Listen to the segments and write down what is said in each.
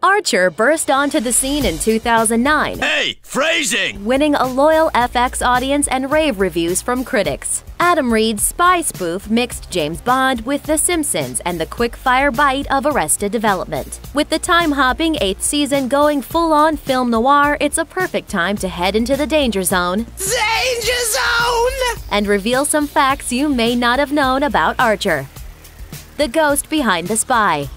Archer burst onto the scene in 2009. Hey, phrasing! Winning a loyal FX audience and rave reviews from critics. Adam Reed's spy spoof mixed James Bond with The Simpsons and the quick-fire bite of Arrested Development. With the time-hopping 8th season going full-on film noir, it's a perfect time to head into the danger zone. Danger zone! And reveal some facts you may not have known about Archer. The ghost behind the spy.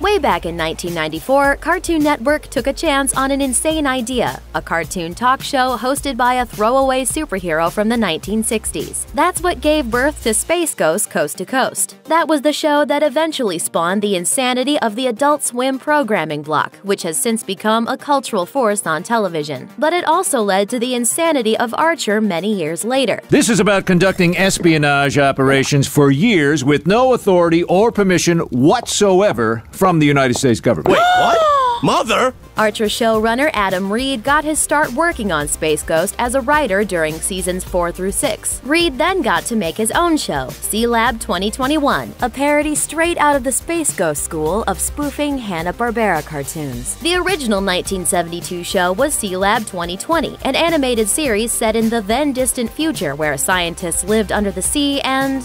Way back in 1994, Cartoon Network took a chance on an insane idea, a cartoon talk show hosted by a throwaway superhero from the 1960s. That's what gave birth to Space Ghost Coast to Coast. That was the show that eventually spawned the insanity of the Adult Swim programming block, which has since become a cultural force on television. But it also led to the insanity of Archer many years later. This is about conducting espionage operations for years with no authority or permission whatsoever from the United States government. Wait, what? Mother? Archer showrunner Adam Reed got his start working on Space Ghost as a writer during seasons 4 through 6. Reed then got to make his own show, C-Lab 2021, a parody straight out of the Space Ghost school of spoofing Hanna-Barbera cartoons. The original 1972 show was C-Lab 2020, an animated series set in the then-distant future where scientists lived under the sea and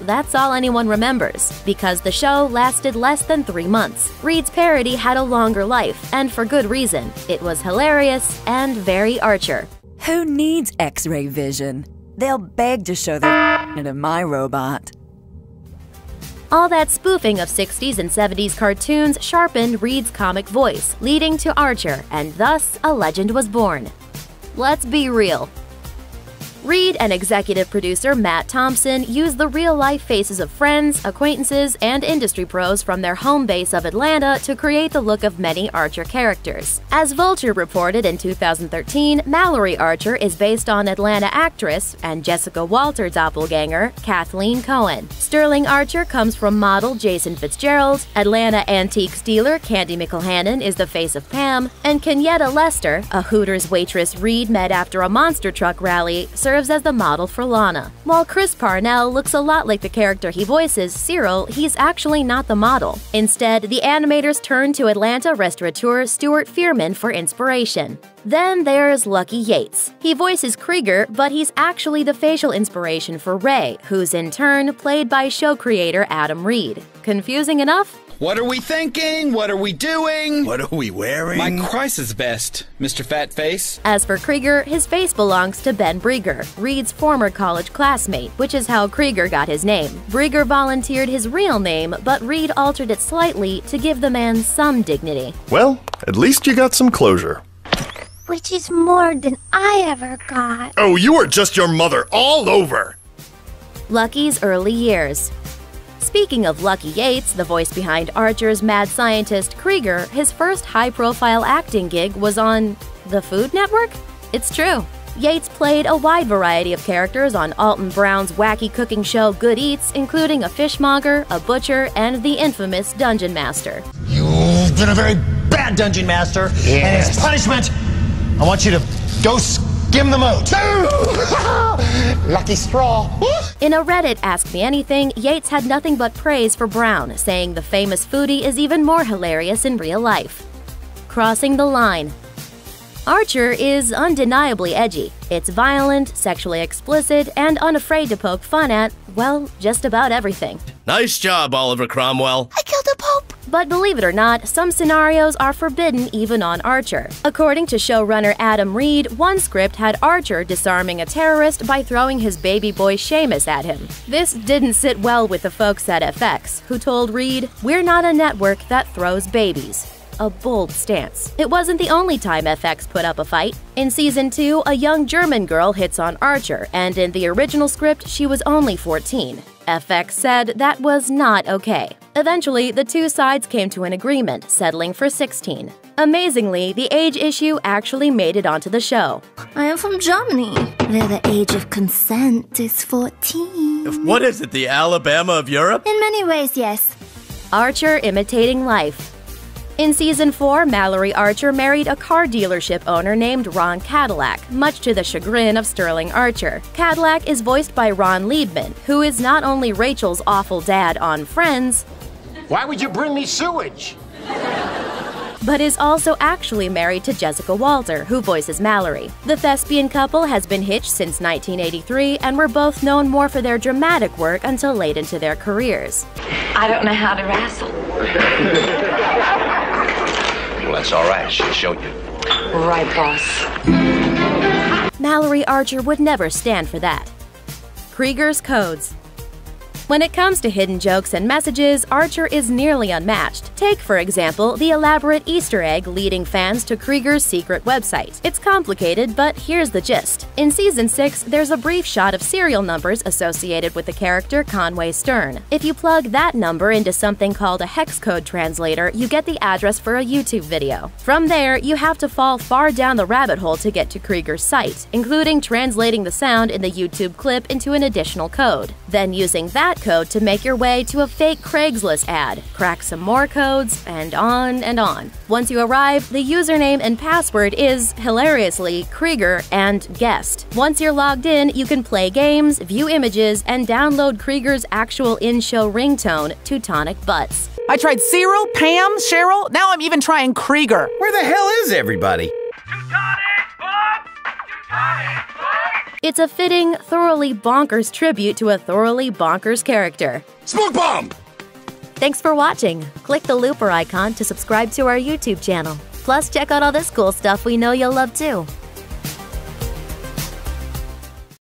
that's all anyone remembers, because the show lasted less than 3 months. Reed's parody had a longer life, and for good reason. It was hilarious and very Archer. Who needs X-ray vision? They'll beg to show their into my robot. All that spoofing of 60s and 70s cartoons sharpened Reed's comic voice, leading to Archer, and thus a legend was born. Let's be real. Reed and executive producer Matt Thompson used the real-life faces of friends, acquaintances, and industry pros from their home base of Atlanta to create the look of many Archer characters. As Vulture reported in 2013, Mallory Archer is based on Atlanta actress and Jessica Walter doppelganger Kathleen Cohen. Sterling Archer comes from model Jason Fitzgerald, Atlanta antiques dealer Candy McElhannon is the face of Pam, and Kenyetta Lester, a Hooters waitress Reed met after a monster truck rally, serves as the model for Lana. While Chris Parnell looks a lot like the character he voices, Cyril, he's actually not the model. Instead, the animators turned to Atlanta restaurateur Stuart Fearman for inspiration. Then there's Lucky Yates. He voices Krieger, but he's actually the facial inspiration for Ray, who's in turn played by show creator Adam Reed. Confusing enough? What are we thinking? What are we doing? What are we wearing? My crisis vest, Mr. Fatface. As for Krieger, his face belongs to Ben Brieger, Reed's former college classmate, which is how Krieger got his name. Brieger volunteered his real name, but Reed altered it slightly to give the man some dignity. Well, at least you got some closure. Which is more than I ever got. Oh, you are just your mother all over! Lucky's early years. Speaking of Lucky Yates, the voice behind Archer's mad scientist Krieger, his first high-profile acting gig was on the Food Network? It's true. Yates played a wide variety of characters on Alton Brown's wacky cooking show Good Eats, including a fishmonger, a butcher, and the infamous Dungeon Master. You've been a very bad Dungeon Master, and as punishment, I want you to go skim the moat. Lucky straw. In a Reddit Ask Me Anything, Yates had nothing but praise for Brown, saying the famous foodie is even more hilarious in real life. Crossing the line. Archer is undeniably edgy. It's violent, sexually explicit, and unafraid to poke fun at, well, just about everything. Nice job, Oliver Cromwell. I killed a pope. But believe it or not, some scenarios are forbidden even on Archer. According to showrunner Adam Reed, one script had Archer disarming a terrorist by throwing his baby boy Seamus at him. This didn't sit well with the folks at FX, who told Reed, "We're not a network that throws babies." A bold stance. It wasn't the only time FX put up a fight. In Season 2, a young German girl hits on Archer, and in the original script, she was only 14. FX said that was not okay. Eventually, the two sides came to an agreement, settling for 16. Amazingly, the age issue actually made it onto the show. I am from Germany, where the age of consent is 14. What is it, the Alabama of Europe? In many ways, yes. Archer imitating life. In Season 4, Mallory Archer married a car dealership owner named Ron Cadillac, much to the chagrin of Sterling Archer. Cadillac is voiced by Ron Liebman, who is not only Rachel's awful dad on Friends, Why would you bring me sewage? but is also actually married to Jessica Walter, who voices Mallory. The thespian couple has been hitched since 1983 and were both known more for their dramatic work until late into their careers. I don't know how to wrestle. Well, that's all right. She'll show you. Right, boss. Mallory Archer would never stand for that. Krieger's codes. When it comes to hidden jokes and messages, Archer is nearly unmatched. Take, for example, the elaborate Easter egg leading fans to Krieger's secret website. It's complicated, but here's the gist. In Season 6, there's a brief shot of serial numbers associated with the character Conway Stern. If you plug that number into something called a hex code translator, you get the address for a YouTube video. From there, you have to fall far down the rabbit hole to get to Krieger's site, including translating the sound in the YouTube clip into an additional code. Then using that code to make your way to a fake Craigslist ad, crack some more codes, and on and on. Once you arrive, the username and password is, hilariously, Krieger and guest. Once you're logged in, you can play games, view images, and download Krieger's actual in-show ringtone, Teutonic Butts. I tried Cyril, Pam, Cheryl, now I'm even trying Krieger. Where the hell is everybody? It's a fitting, thoroughly bonkers tribute to a thoroughly bonkers character. Smoke bomb! Thanks for watching. Click the looper icon to subscribe to our YouTube channel. Plus, check out all this cool stuff we know you'll love too.